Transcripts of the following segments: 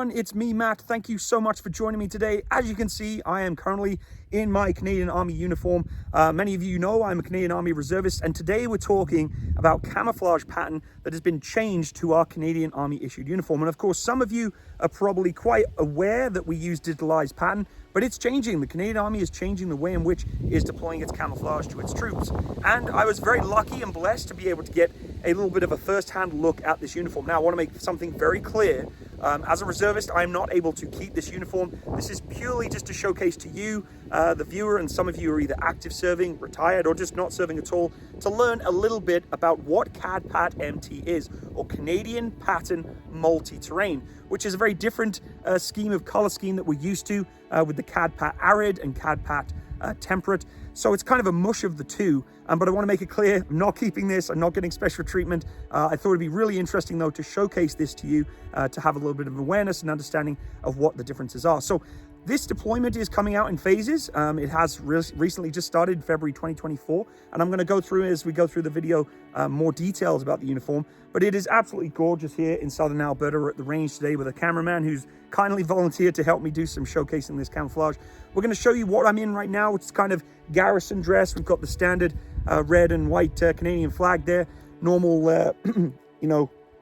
everyone, it's me, Matt. Thank you so much for joining me today. As you can see, I am currently in my Canadian Army uniform. Many of you know I'm a Canadian Army reservist, and today we're talking about camouflage pattern that has been changed to our Canadian Army issued uniform. And of course, some of you are probably quite aware that we use digitalized pattern, but it's changing. The Canadian Army is changing the way in which it is deploying its camouflage to its troops. And I was very lucky and blessed to be able to get a little bit of a first-hand look at this uniform. Now, I want to make something very clear. As a reservist, I'm not able to keep this uniform. This is purely just to showcase to you, the viewer, and some of you are either active serving, retired, or just not serving at all, to learn a little bit about what CADPAT MT is, or Canadian Pattern Multi-Terrain, which is a very different scheme of color scheme that we're used to with the CADPAT Arid and CADPAT Temperate. So it's kind of a mush of the two, but I want to make it clear, I'm not keeping this, I'm not getting special treatment. I thought it'd be really interesting though to showcase this to you, to have a little bit of awareness and understanding of what the differences are. So this deployment is coming out in phases. It has recently just started in February 2024, and I'm going to go through, as we go through the video, more details about the uniform. But it is absolutely gorgeous here in southern Alberta. We're at the range today with a cameraman who's kindly volunteered to help me do some showcasing this camouflage. We're going to show you what I'm in right now, which is kind of garrison dress. We've got the standard red and white Canadian flag there, normal,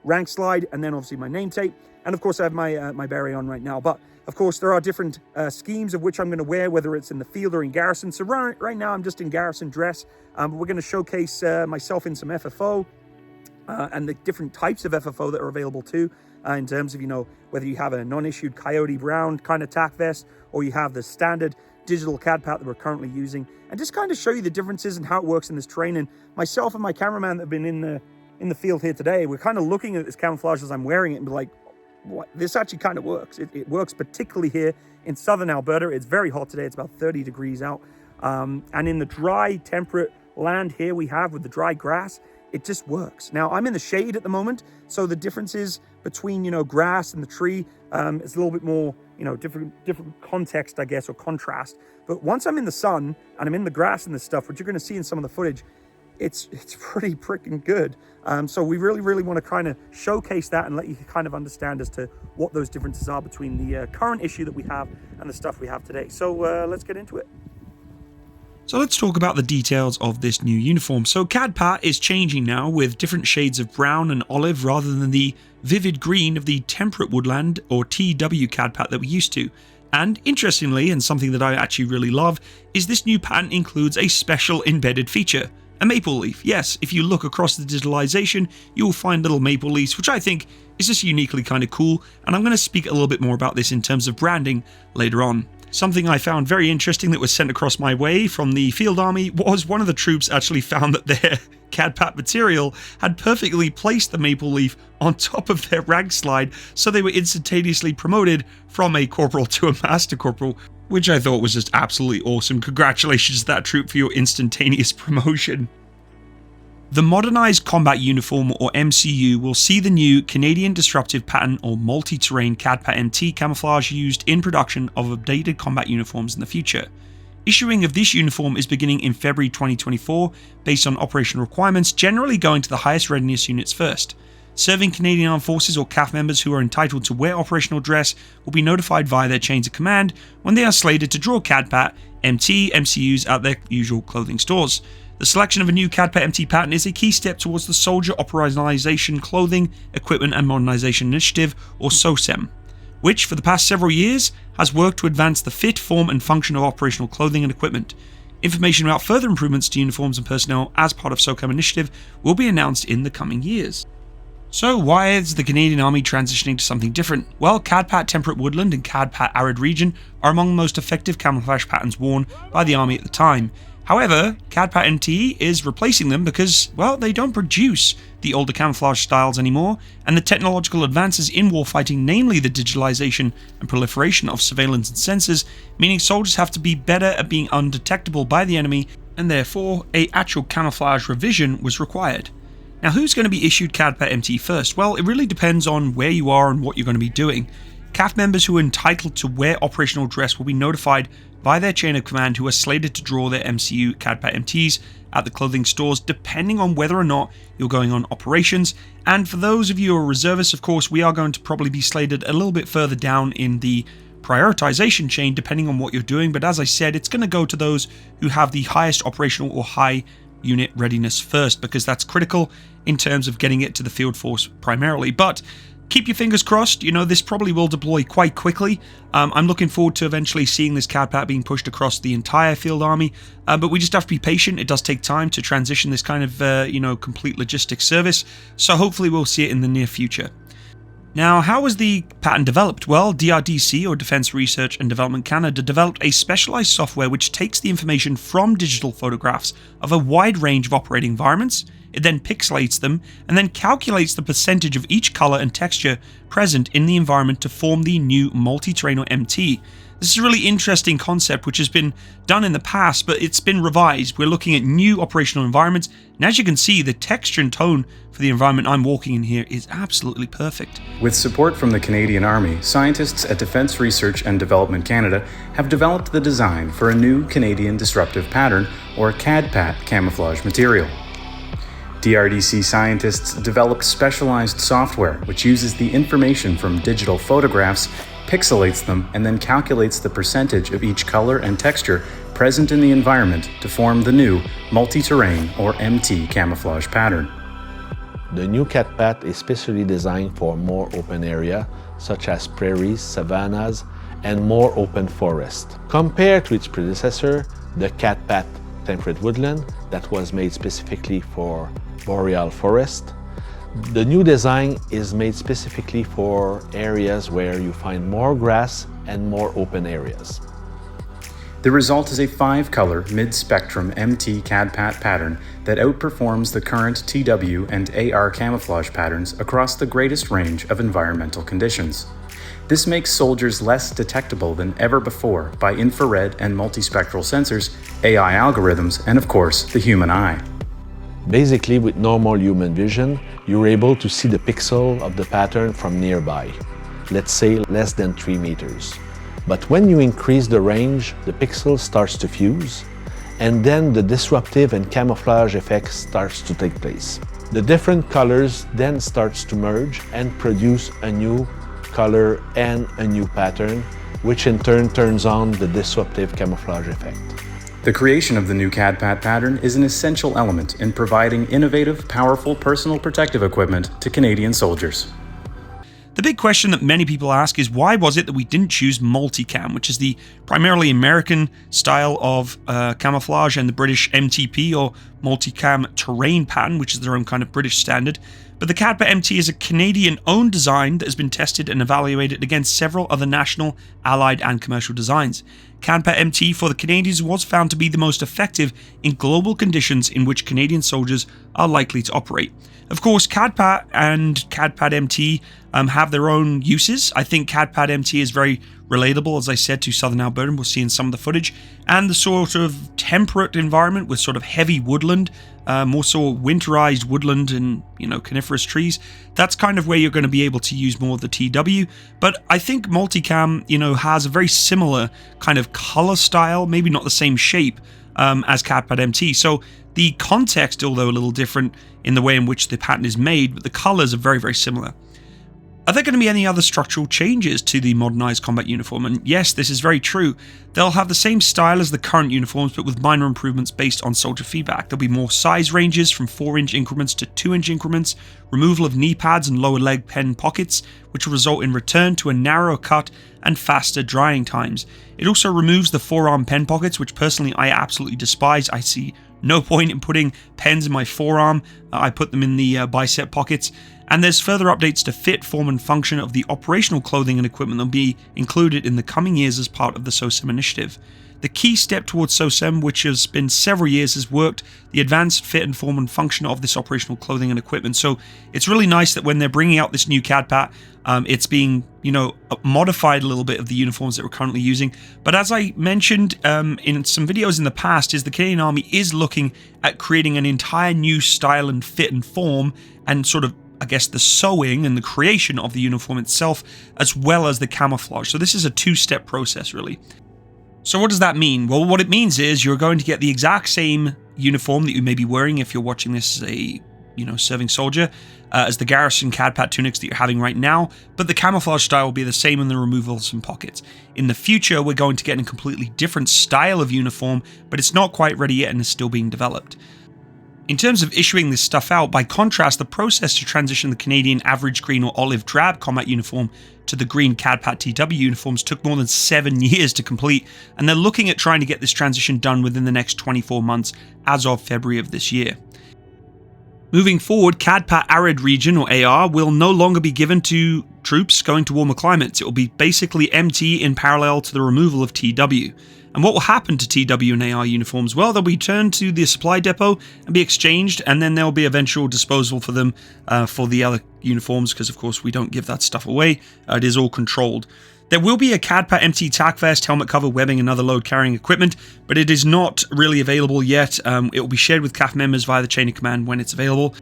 rank slide, and then obviously my name tape. And of course, I have my beret on right now. But of course, there are different schemes of which I'm going to wear, whether it's in the field or in garrison. So right now, I'm just in garrison dress. But we're going to showcase myself in some FFO and the different types of FFO that are available too, in terms of, whether you have a non-issued Coyote Brown kind of tack vest, or you have the standard digital CADPAT that we're currently using, and just kind of show you the differences and how it works in this terrain. And myself and my cameraman that have been in the field here today, we're kind of looking at this camouflage as I'm wearing it and be like, what, this actually kind of works. It works particularly here in southern Alberta. It's very hot today. It's about 30 degrees out. And in the dry, temperate land here we have with the dry grass, it just works. Now, I'm in the shade at the moment, so the differences between, grass and the tree is a little bit more, different context, I guess, or contrast. But once I'm in the sun and I'm in the grass and this stuff, which you're going to see in some of the footage, it's pretty freaking good. So we really want to kind of showcase that and let you kind of understand as to what those differences are between the current issue that we have and the stuff we have today. So let's get into it. So let's talk about the details of this new uniform. So CADPAT is changing now with different shades of brown and olive rather than the vivid green of the Temperate Woodland or TW CADPAT that we used to. And interestingly, and something that I actually really love, is this new pattern includes a special embedded feature, a maple leaf. Yes, if you look across the digitalization, you will find little maple leaves, which I think is just uniquely kind of cool, and I'm going to speak a little bit more about this in terms of branding later on. Something I found very interesting that was sent across my way from the field army was one of the troops actually found that their CADPAT material had perfectly placed the maple leaf on top of their rank slide, so they were instantaneously promoted from a corporal to a master corporal, which I thought was just absolutely awesome. Congratulations to that troop for your instantaneous promotion. The Modernized Combat Uniform, or MCU, will see the new Canadian Disruptive Pattern or Multi-Terrain CADPAT MT camouflage used in production of updated combat uniforms in the future. Issuing of this uniform is beginning in February 2024, based on operational requirements, generally going to the highest readiness units first. Serving Canadian Armed Forces or CAF members who are entitled to wear operational dress will be notified via their chains of command when they are slated to draw CADPAT MT MCUs at their usual clothing stores. The selection of a new CADPAT MT pattern is a key step towards the Soldier Operationalization Clothing, Equipment and Modernization Initiative, or SOCEM, which for the past several years has worked to advance the fit, form and function of operational clothing and equipment. Information about further improvements to uniforms and personnel as part of SOCEM initiative will be announced in the coming years. So why is the Canadian Army transitioning to something different? Well, CADPAT Temperate Woodland and CADPAT Arid Region are among the most effective camouflage patterns worn by the Army at the time. However, CADPAT MT is replacing them because, well, they don't produce the older camouflage styles anymore, and the technological advances in warfighting, namely the digitalization and proliferation of surveillance and sensors, meaning soldiers have to be better at being undetectable by the enemy, and therefore a actual camouflage revision was required. Now, who's going to be issued CADPAT MT first? Well, it really depends on where you are and what you're going to be doing. CAF members who are entitled to wear operational dress will be notified by their chain of command who are slated to draw their MCU CADPAT MTs at the clothing stores, depending on whether or not you're going on operations. And for those of you who are reservists, of course, we are going to probably be slated a little bit further down in the prioritization chain depending on what you're doing. But as I said, it's going to go to those who have the highest operational or high unit readiness first, because that's critical in terms of getting it to the field force primarily. But keep your fingers crossed, this probably will deploy quite quickly. I'm looking forward to eventually seeing this CADPAT being pushed across the entire field army, but we just have to be patient. It does take time to transition this kind of, complete logistics service, so hopefully we'll see it in the near future. Now, how was the pattern developed? Well, DRDC, or Defense Research and Development Canada, developed a specialized software which takes the information from digital photographs of a wide range of operating environments. It then pixelates them and then calculates the percentage of each color and texture present in the environment to form the new multi-terrain, or MT. This is a really interesting concept which has been done in the past, but it's been revised. We're looking at new operational environments, and as you can see, the texture and tone for the environment I'm walking in here is absolutely perfect. With support from the Canadian Army, scientists at Defense Research and Development Canada have developed the design for a new Canadian Disruptive Pattern, or CADPAT camouflage material. DRDC scientists developed specialized software which uses the information from digital photographs, pixelates them, and then calculates the percentage of each color and texture present in the environment to form the new multi-terrain, or MT, camouflage pattern. The new CADPAT is specially designed for more open area, such as prairies, savannas, and more open forest. Compared to its predecessor, the CADPAT Temperate Woodland, that was made specifically for boreal forest, the new design is made specifically for areas where you find more grass and more open areas. The result is a 5-color mid-spectrum MT CADPAT pattern that outperforms the current TW and AR camouflage patterns across the greatest range of environmental conditions. This makes soldiers less detectable than ever before by infrared and multispectral sensors, AI algorithms, and of course, the human eye. Basically, with normal human vision, you're able to see the pixel of the pattern from nearby, let's say less than 3 meters. But when you increase the range, the pixel starts to fuse, and then the disruptive and camouflage effect starts to take place. The different colors then starts to merge and produce a new color and a new pattern, which in turn turns on the disruptive camouflage effect. The creation of the new CADPAT pattern is an essential element in providing innovative, powerful personal protective equipment to Canadian soldiers. The big question that many people ask is, why was it that we didn't choose multicam, which is the primarily American style of camouflage, and the British MTP, or multicam terrain pattern, which is their own kind of British standard. But the CADPAT MT is a Canadian-owned design that has been tested and evaluated against several other national, allied, and commercial designs. CADPAT MT for the Canadians was found to be the most effective in global conditions in which Canadian soldiers are likely to operate. Of course, CADPAT and CADPAT MT have their own uses. I think CADPAT MT is very relatable, as I said, to southern Alberta, and we'll see in some of the footage, and the sort of temperate environment with sort of heavy woodland, more so winterized woodland and, coniferous trees. That's kind of where you're going to be able to use more of the TW. But I think multicam, has a very similar kind of color style, maybe not the same shape as CADPAT MT. So the context, although a little different in the way in which the pattern is made, but the colors are very, very similar. Are there going to be any other structural changes to the modernized combat uniform? And yes, this is very true. They'll have the same style as the current uniforms, but with minor improvements based on soldier feedback. There'll be more size ranges from 4-inch increments to 2-inch increments, removal of knee pads and lower leg pen pockets, which will result in return to a narrower cut and faster drying times. It also removes the forearm pen pockets, which personally I absolutely despise. I see no point in putting pens in my forearm. I put them in the bicep pockets. And there's further updates to fit, form, and function of the operational clothing and equipment that will be included in the coming years as part of the SOSEM initiative. The key step towards SOSEM, which has been several years, has worked the advanced fit and form and function of this operational clothing and equipment. So it's really nice that when they're bringing out this new CADPAT, it's being, modified a little bit of the uniforms that we're currently using. But as I mentioned in some videos in the past, is the Canadian Army is looking at creating an entire new style and fit and form and sort of I guess, the sewing and the creation of the uniform itself, as well as the camouflage. So this is a two-step process, really. So what does that mean? Well, what it means is you're going to get the exact same uniform that you may be wearing if you're watching this as a, serving soldier, as the garrison CADPAT tunics that you're having right now, but the camouflage style will be the same in the removal of some pockets. In the future, we're going to get a completely different style of uniform, but it's not quite ready yet and is still being developed. In terms of issuing this stuff out, by contrast, the process to transition the Canadian average green or olive drab combat uniform to the green CADPAT TW uniforms took more than 7 years to complete, and they're looking at trying to get this transition done within the next 24 months as of February of this year. Moving forward, CADPAT Arid Region, or AR, will no longer be given to troops going to warmer climates. It will be basically MT in parallel to the removal of TW. And what will happen to TW and AR uniforms? Well, they'll be returned to the supply depot and be exchanged, and then there'll be eventual disposal for them for the other uniforms, because of course we don't give that stuff away. It is all controlled. There will be a CADPAT MT tack vest, helmet cover, webbing, and other load carrying equipment, but it is not really available yet. It will be shared with CAF members via the chain of command when it's available.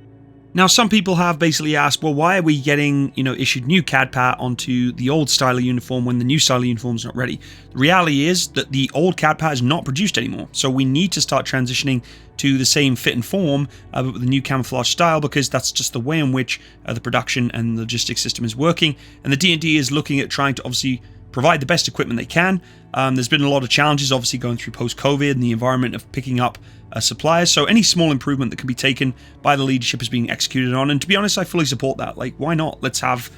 Now, some people have basically asked, well, why are we getting, issued new CADPAT onto the old style of uniform when the new style of uniform is not ready? The reality is that the old CADPAT is not produced anymore, so we need to start transitioning to the same fit and form, but with the new camouflage style, because that's just the way in which the production and logistics system is working, and the D&D is looking at trying to obviously provide the best equipment they can. There's been a lot of challenges, obviously, going through post-COVID and the environment of picking up suppliers, so any small improvement that can be taken by the leadership is being executed on, and to be honest, I fully support that. Like, why not? Let's have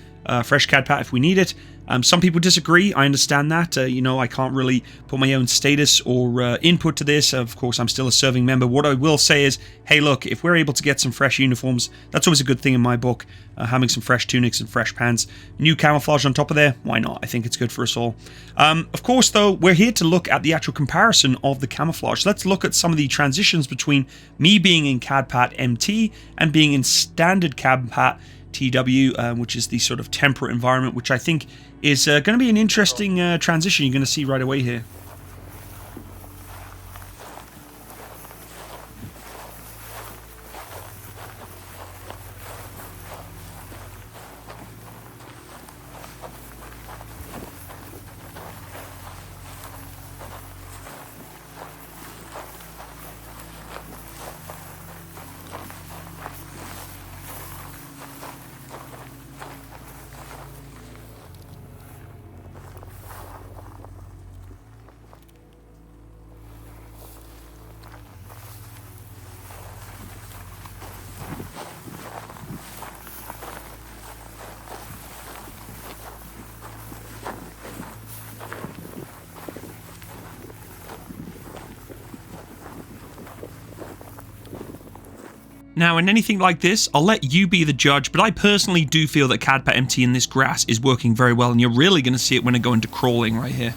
fresh CADPAT if we need it. Some people disagree, I understand that. I can't really put my own status or input to this. Of course, I'm still a serving member. What I will say is, hey, look, if we're able to get some fresh uniforms, that's always a good thing in my book. Having some fresh tunics and fresh pants, new camouflage on top of there, why not? I think it's good for us all. Of course, though, we're here to look at the actual comparison of the camouflage. Let's look at some of the transitions between me being in CADPAT MT and being in standard CADPAT TW, which is the sort of temperate environment, which I think is going to be an interesting transition you're going to see right away here. Now, in anything like this, I'll let you be the judge, but I personally do feel that CADPAT MT in this grass is working very well, and you're really going to see it when I go into crawling right here.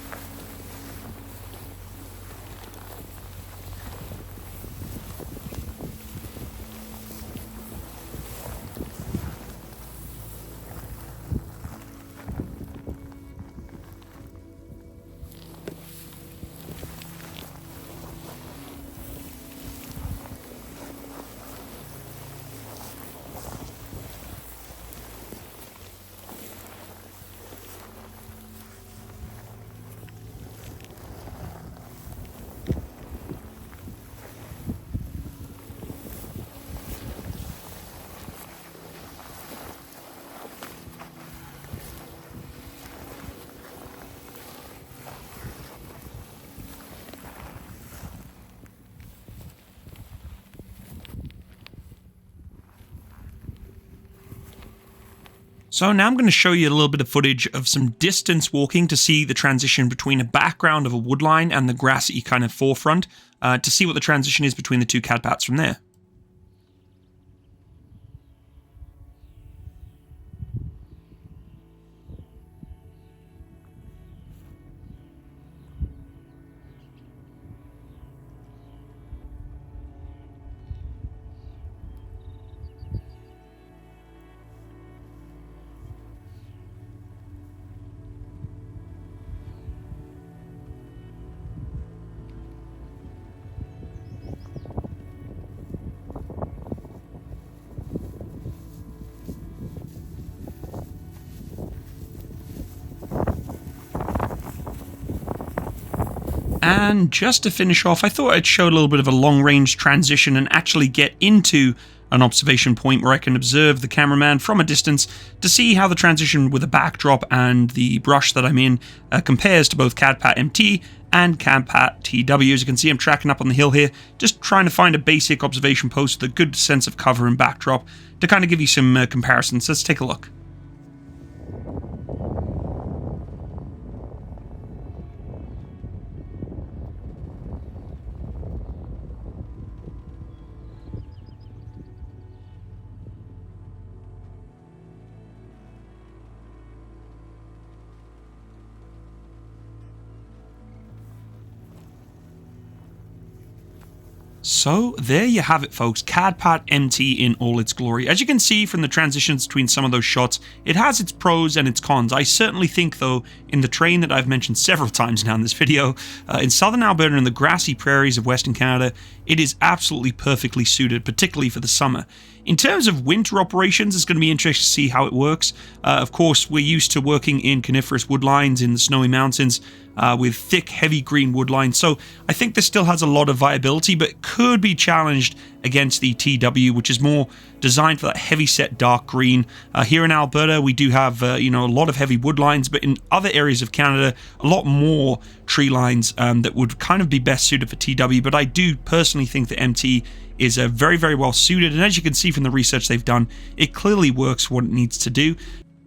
So now I'm going to show you a little bit of footage of some distance walking to see the transition between a background of a woodline and the grassy kind of forefront, to see what the transition is between the two CADPATs from there. And just to finish off, I thought I'd show a little bit of a long-range transition and actually get into an observation point where I can observe the cameraman from a distance to see how the transition with a backdrop and the brush that I'm in compares to both CADPAT MT and CADPAT TW. As you can see, I'm tracking up on the hill here, just trying to find a basic observation post with a good sense of cover and backdrop to kind of give you some comparisons. Let's take a look. So there you have it, folks. CADPAT MT in all its glory. As you can see from the transitions between some of those shots, it has its pros and its cons. I certainly think, though, in the terrain that I've mentioned several times now in this video, in southern Alberta and the grassy prairies of Western Canada, it is absolutely perfectly suited, particularly for the summer. In terms of winter operations, it's going to be interesting to see how it works. Of course, we're used to working in coniferous woodlines in the snowy mountains with thick, heavy green woodlines. So I think this still has a lot of viability, but could be challenged against the TW, which is more designed for that heavy set dark green. Here in Alberta, we do have a lot of heavy woodlines, but in other areas of Canada, a lot more tree lines that would kind of be best suited for TW. But I do personally think that MT is very, very well suited, and as you can see from the research they've done, it clearly works for what it needs to do.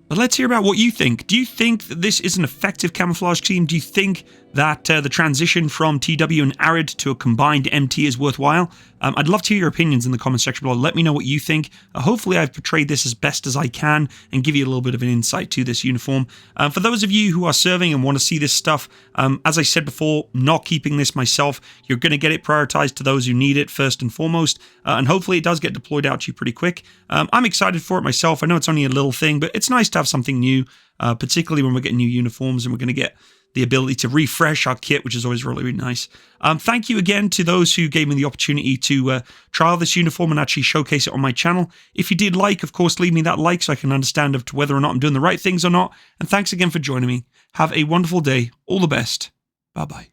But let's hear about what you think. Do you think that this is an effective camouflage scheme? Do you think that the transition from TW and Arid to a combined MT is worthwhile? I'd love to hear your opinions in the comment section below. Let me know what you think. Hopefully I've portrayed this as best as I can and give you a little bit of an insight to this uniform. For those of you who are serving and want to see this stuff, as I said before, not keeping this myself. You're going to get it prioritized to those who need it first and foremost, and hopefully it does get deployed out to you pretty quick. I'm excited for it myself. I know it's only a little thing, but it's nice to have something new, particularly when we're getting new uniforms and we're going to get the ability to refresh our kit, which is always really, really nice. Thank you again to those who gave me the opportunity to trial this uniform and actually showcase it on my channel. If you did like, of course, leave me that like so I can understand as to whether or not I'm doing the right things or not. And thanks again for joining me. Have a wonderful day. All the best. Bye-bye.